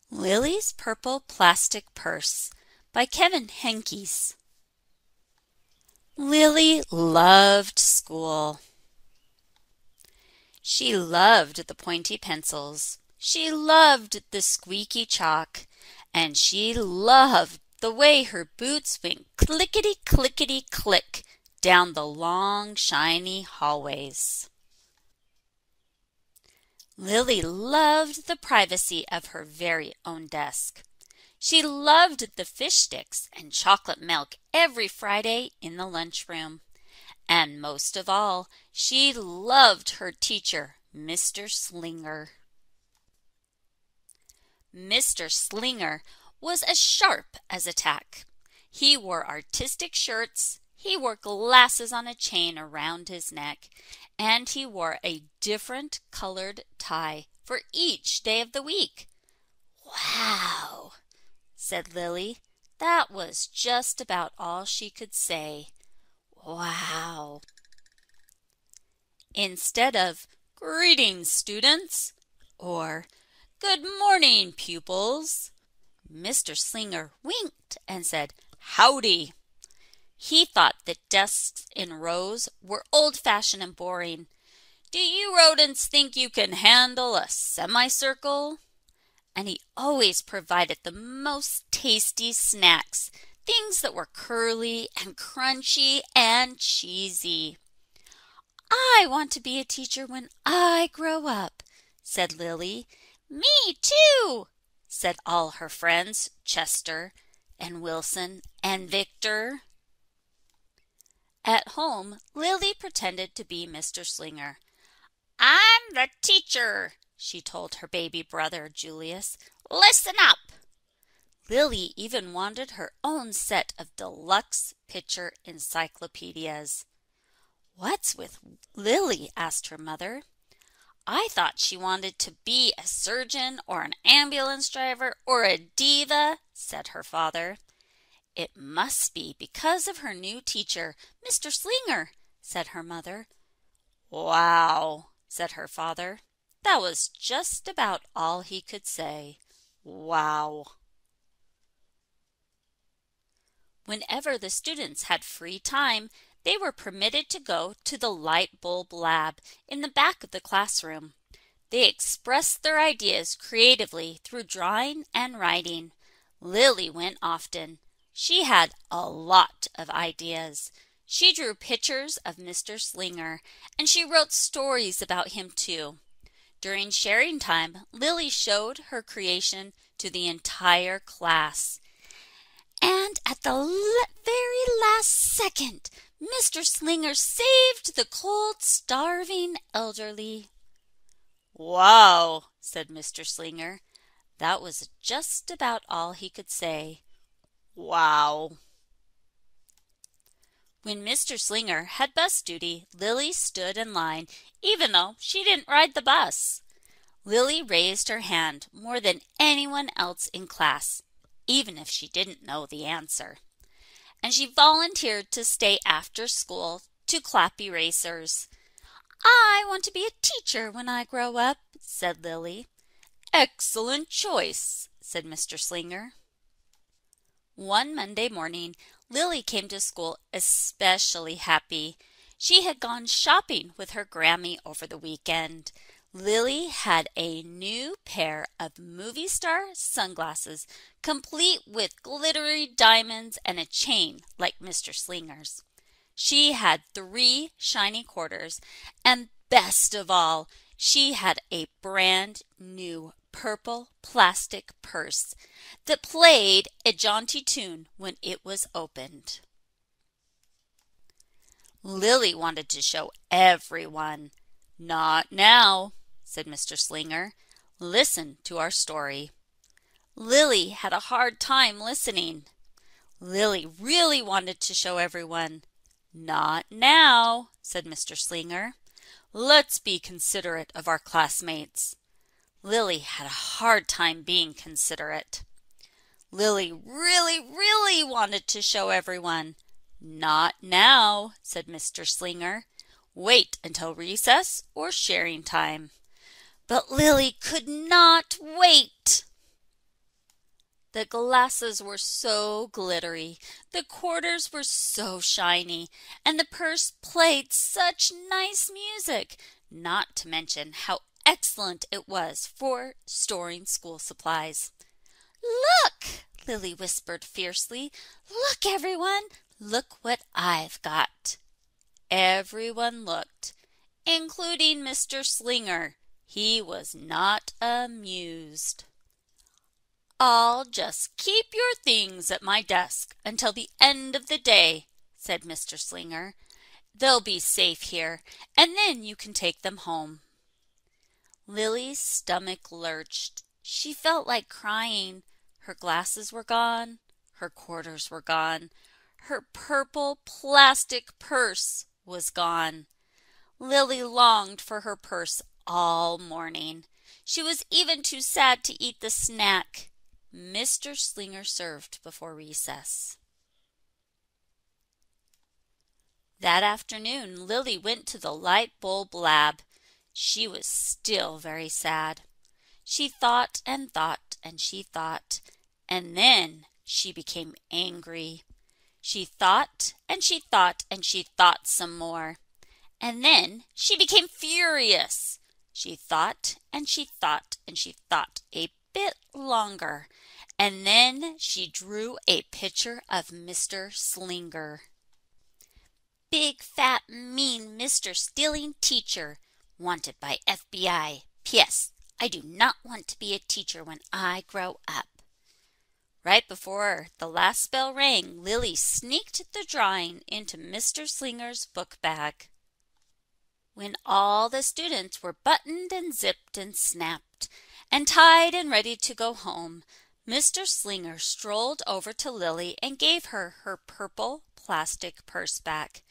Lily's Purple Plastic Purse by Kevin Henkes. Lily loved school. She loved the pointy pencils. She loved the squeaky chalk. And she loved the way her boots went clickety-clickety-click down the long, shiny hallways. Lily loved the privacy of her very own desk. She loved the fish sticks and chocolate milk every Friday in the lunchroom. And most of all, she loved her teacher, Mr. Slinger. Mr. Slinger was as sharp as a tack. He wore artistic shirts, he wore glasses on a chain around his neck, and he wore a different colored tie for each day of the week. "Wow," said Lily. That was just about all she could say. Wow. Instead of "Greetings, students," or "Good morning, pupils," Mr. Slinger winked and said, "Howdy." He thought that desks in rows were old-fashioned and boring. "Do you rodents think you can handle a semicircle?" And he always provided the most tasty snacks, things that were curly and crunchy and cheesy. "I want to be a teacher when I grow up," said Lily. "Me too," said all her friends, Chester and Wilson and Victor. At home, Lily pretended to be Mr. Slinger. "I'm the teacher," she told her baby brother, Julius. "Listen up." Lily even wanted her own set of deluxe picture encyclopedias. "What's with Lily?" asked her mother. "I thought she wanted to be a surgeon or an ambulance driver or a diva," said her father. "It must be because of her new teacher, Mr. Slinger," said her mother. "Wow," said her father. That was just about all he could say. Wow. Whenever the students had free time, they were permitted to go to the light bulb lab in the back of the classroom. They expressed their ideas creatively through drawing and writing. Lily went often. She had a lot of ideas. She drew pictures of Mr. Slinger, and she wrote stories about him too. During sharing time, Lily showed her creation to the entire class. And at the very last second, Mr. Slinger saved the cold, starving elderly. "Wow," said Mr. Slinger. That was just about all he could say. Wow. When Mr. Slinger had bus duty, Lily stood in line, even though she didn't ride the bus. Lily raised her hand more than anyone else in class, even if she didn't know the answer. And she volunteered to stay after school to clap erasers. "I want to be a teacher when I grow up," said Lily. "Excellent choice," said Mr. Slinger. One Monday morning, Lily came to school especially happy. She had gone shopping with her Grammy over the weekend. Lily had a new pair of movie star sunglasses, complete with glittery diamonds and a chain like Mr. Slinger's. She had 3 shiny quarters, and best of all, she had a brand new purple plastic purse that played a jaunty tune when it was opened. Lily wanted to show everyone. "Not now," said Mr. Slinger. "Listen to our story." Lily had a hard time listening. Lily really wanted to show everyone. "Not now," said Mr. Slinger. "Let's be considerate of our classmates." Lily had a hard time being considerate. Lily really wanted to show everyone. "Not now," said Mr. Slinger. "Wait until recess or sharing time." But Lily could not wait. The glasses were so glittery, the quarters were so shiny, and the purse played such nice music, not to mention how excellent it was for storing school supplies. "Look!" Lily whispered fiercely. "Look, everyone! Look what I've got!" Everyone looked, including Mr. Slinger. He was not amused. "I'll just keep your things at my desk until the end of the day," said Mr. Slinger. "They'll be safe here, and then you can take them home." Lily's stomach lurched. She felt like crying. Her glasses were gone. Her quarters were gone. Her purple plastic purse was gone. Lily longed for her purse all morning. She was even too sad to eat the snack Mr. Slinger served before recess. That afternoon, Lily went to the light bulb lab. She was still very sad. She thought and thought and she thought, and then she became angry. She thought and she thought and she thought some more, and then she became furious. She thought and she thought and she thought a bit longer, and then she drew a picture of Mr. Slinger. "Big, fat, mean Mr. Stealing Teacher. Wanted by FBI. P.S. I do not want to be a teacher when I grow up." Right before the last bell rang, Lily sneaked the drawing into Mr. Slinger's book bag. When all the students were buttoned and zipped and snapped and tied and ready to go home, Mr. Slinger strolled over to Lily and gave her her purple plastic purse back.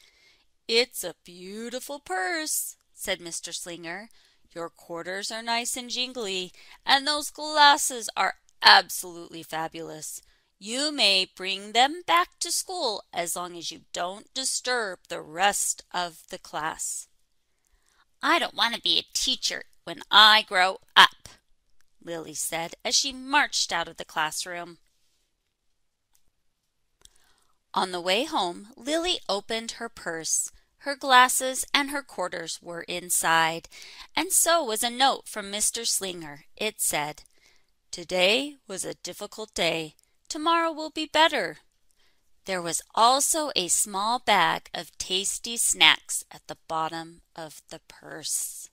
"It's a beautiful purse," said Mr. Slinger. "Your quarters are nice and jingly, and those glasses are absolutely fabulous. You may bring them back to school as long as you don't disturb the rest of the class." "I don't want to be a teacher when I grow up," Lily said as she marched out of the classroom. On the way home, Lily opened her purse. Her glasses and her quarters were inside, and so was a note from Mr. Slinger. It said, "Today was a difficult day. Tomorrow will be better." There was also a small bag of tasty snacks at the bottom of the purse.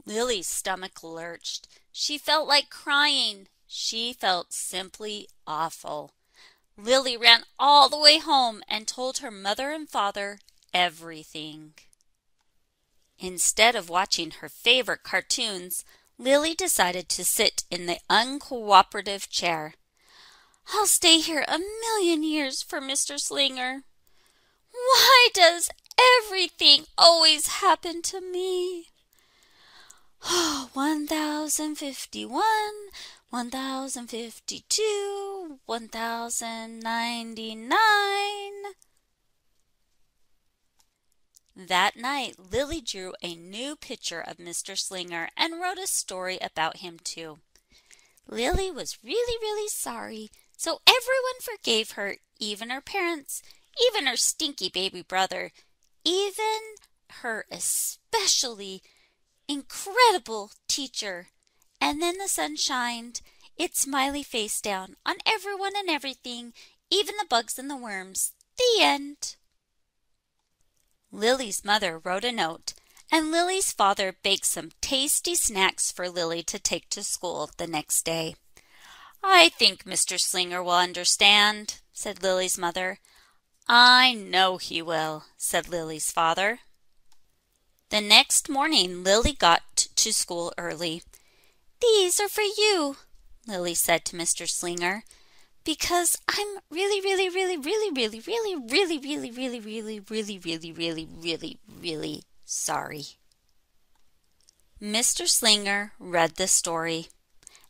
Lily's stomach lurched. She felt like crying. She felt simply awful. Lily ran all the way home and told her mother and father everything. Instead of watching her favorite cartoons, Lily decided to sit in the uncooperative chair. "I'll stay here a million years for Mr. Slinger. Why does everything always happen to me? 1051, 1052, 1099. That night, Lily drew a new picture of Mr. Slinger and wrote a story about him too. Lily was really sorry, so everyone forgave her, even her parents, even her stinky baby brother, even her especially incredible teacher. And then the sun shined its smiley face down on everyone and everything, even the bugs and the worms. The end. Lily's mother wrote a note, and Lily's father baked some tasty snacks for Lily to take to school the next day. "I think Mr. Slinger will understand," said Lily's mother. "I know he will," said Lily's father. The next morning, Lily got to school early. "These are for you," Lily said to Mr. Slinger, "because I'm really sorry." Mr. Slinger read the story,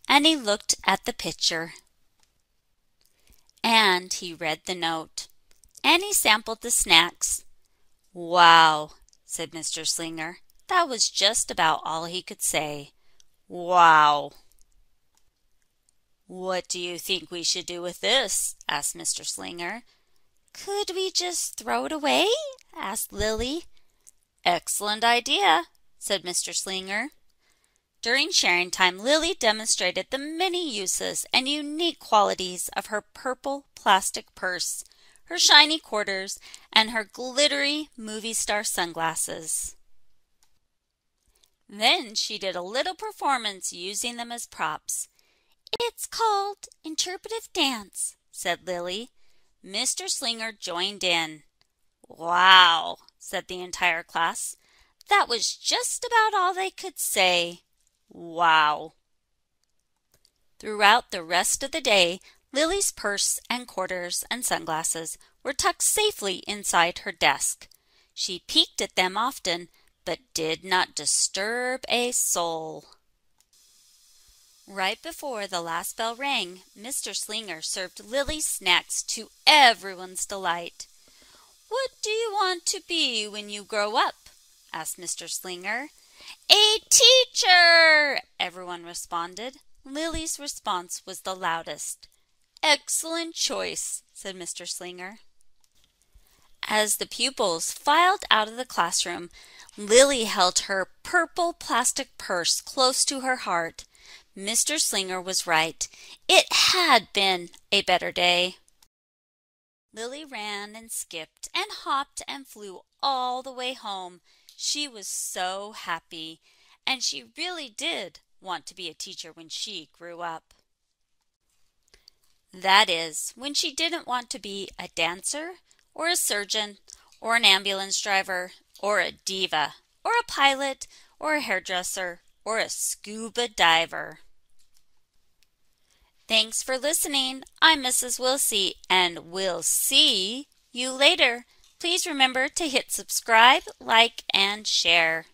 and he looked at the picture, and he read the note, and he sampled the snacks. "Wow," said Mr. Slinger. That was just about all he could say. "Wow." "What do you think we should do with this?" asked Mr. Slinger. "Could we just throw it away?" asked Lilly. "Excellent idea," said Mr. Slinger. During sharing time, Lilly demonstrated the many uses and unique qualities of her purple plastic purse, her shiny quarters, and her glittery movie star sunglasses. Then she did a little performance using them as props. "It's called interpretive dance," said Lilly. Mr. Slinger joined in. "Wow," said the entire class. That was just about all they could say. Wow. Throughout the rest of the day, Lily's purse and quarters and sunglasses were tucked safely inside her desk. She peeked at them often, but did not disturb a soul. Right before the last bell rang, Mr. Slinger served Lily's snacks to everyone's delight. "What do you want to be when you grow up?" asked Mr. Slinger. "A teacher!" everyone responded. Lily's response was the loudest. "Excellent choice," said Mr. Slinger. As the pupils filed out of the classroom, Lilly held her purple plastic purse close to her heart. Mr. Slinger was right. It had been a better day. Lilly ran and skipped and hopped and flew all the way home. She was so happy, and she really did want to be a teacher when she grew up. That is, when she didn't want to be a dancer, or a surgeon, or an ambulance driver, or a diva, or a pilot, or a hairdresser, or a scuba diver. Thanks for listening. I'm Mrs. Wilsey, and we'll see you later. Please remember to hit subscribe, like, and share.